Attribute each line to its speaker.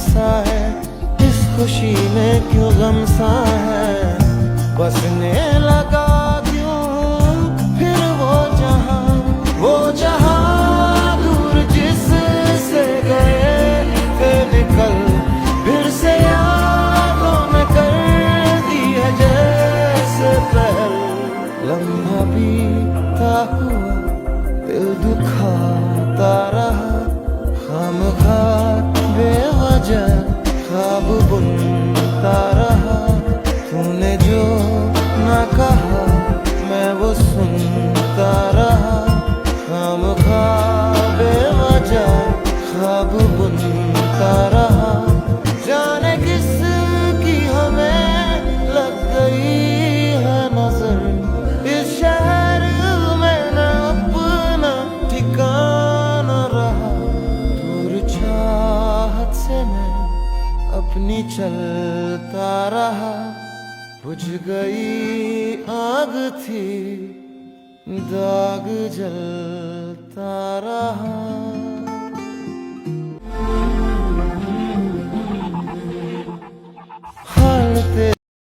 Speaker 1: सा है, इस खुशी में क्यों गम सा है। बसने लगा क्यों फिर वो जहां दूर जिससे गए थे निकल, फिर से यादों में कर दी है जैसे पहल। लम्हा बीता हुआ दिल दुखाता रहा, खामखा बेवजह ख्वाब बुनता रहा। तूने जो ना कहा मैं वो सुनता रहा, खामखा बेवजह ख्वाब बुनता रहा। जाने किसकी हमें लग गई है नजर, इस शहर में न अपना ठिकाना रहा। दूर चाहत से मैं अपनी चलता रहा, बुझ गई आग थी दाग जलता रहा।